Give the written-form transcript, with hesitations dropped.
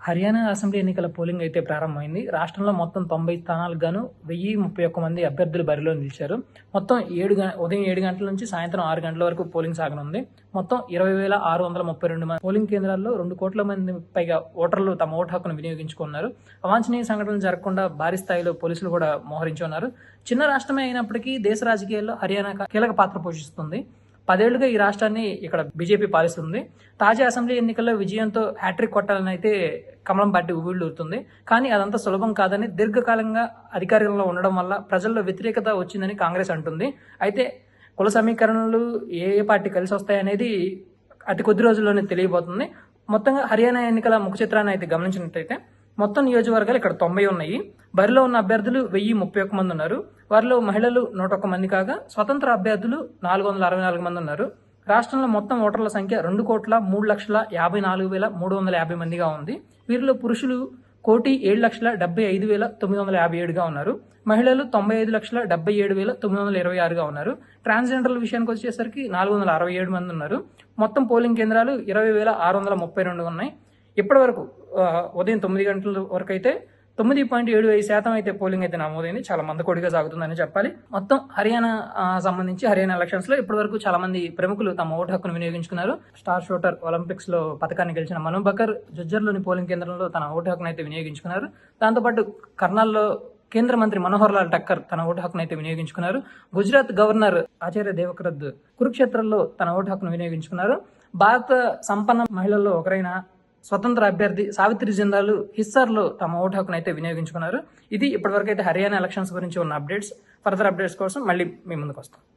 Haryana assembly ఎన్నికల polling అయితే ప్రారంభమైంది. రాష్ట్రంలో మొత్తం 90 స్థానాలకు గాను 1031 మంది అభ్యర్థులు బరిలో నిలిచారు. మొత్తం ఉదయం 7 గంటల నుంచి సాయంత్రం 6 గంటల వరకు పోలింగ్ సాగనుంది. మొత్తం 20,632 మంది పోలింగ్ కేంద్రాల్లో 2 కోట్ల మంది పైగా ఓటర్లు తమ ఓటు హక్కును వినియోగించుకున్నారు. అవాంఛనీయ సంఘటనలు జరగకుండా భారీ స్థాయిలో పోలీసులు కూడా మోహరించి ఉన్నారు. చిన్న రాష్ట్రమే అయినప్పటికీ దేశ రాజకీయాల్లో హర్యానా కీలక పాత్ర పోషిస్తుంది. 10 ఏళ్లుగా ఈ రాష్ట్రాన్ని ఇక్కడ బీజేపీ పాలిస్తుంది. తాజా అసెంబ్లీ ఎన్నికల్లో విజయంతో హ్యాట్రిక్ కొట్టాలని అయితే కమలం పార్టీ ఉవ్విళ్లూరుతుంది. కానీ అదంతా సులభం కాదని, దీర్ఘకాలంగా అధికారంలో ఉండడం వల్ల ప్రజల్లో వ్యతిరేకత వచ్చిందని కాంగ్రెస్ అంటుంది. అయితే కుల సమీకరణలు ఏ పార్టీ కలిసి వస్తాయనేది అతి కొద్ది రోజుల్లోనే తెలియబోతుంది. మొత్తంగా హర్యానా ఎన్నికల ముఖ చిత్రాన్ని అయితే గమనించినట్లయితే మొత్తం నియోజకవర్గాలు ఇక్కడ 90 ఉన్నాయి. బరిలో ఉన్న అభ్యర్థులు 1031 మంది ఉన్నారు. వారిలో మహిళలు 101 మంది కాగా స్వతంత్ర అభ్యర్థులు 464 మంది ఉన్నారు. రాష్ట్రంలో మొత్తం ఓటర్ల సంఖ్య 2,03,54,350 మందిగా ఉంది. వీరిలో పురుషులు 1,07,75,957గా ఉన్నారు. మహిళలు 95,77,926గా ఉన్నారు. ట్రాన్స్జెండర్ల విషయానికి వచ్చేసరికి 467 మంది ఉన్నారు. మొత్తం పోలింగ్ కేంద్రాలు 20,632 ఉన్నాయి. ఇప్పటి వరకు ఉదయం 9 గంటల వరకు అయితే 9.75% అయితే పోలింగ్ అయితే నమోదైంది. చాలా మందకొడిగా సాగుతుందని చెప్పాలి. మొత్తం హర్యానా సంబంధించి హర్యానా ఎలక్షన్స్ లో ఇప్పటి వరకు చాలా మంది ప్రముఖులు తమ ఓటు హక్కును వినియోగించుకున్నారు. స్టార్ షూటర్ ఒలింపిక్స్ లో పథకాన్ని గెలిచిన మను బకర్ జుజ్జర్లోని పోలింగ్ కేంద్రంలో తన ఓటు హక్కును అయితే వినియోగించుకున్నారు. దాంతోపాటు కర్నాల్లో కేంద్ర మంత్రి మనోహర్ లాల్ ఠక్కర్ తన ఓటు హక్కును అయితే వినియోగించుకున్నారు. గుజరాత్ గవర్నర్ ఆచార్య దేవవ్రత్ కురుక్షేత్రంలో తన ఓటు హక్కును వినియోగించుకున్నారు. భారత సంపన్న మహిళల్లో ఒకరైన స్వతంత్ర అభ్యర్థి సావిత్రి జిందాల్ హిస్సార్లో తమ ఓటు హక్కును అయితే వినియోగించుకున్నారు. ఇది ఇప్పటివరకు అయితే హర్యానా ఎలక్షన్స్ గురించి ఉన్న అప్డేట్స్. ఫర్దర్ అప్డేట్స్ కోసం మళ్ళీ మీ ముందుకు వస్తాం.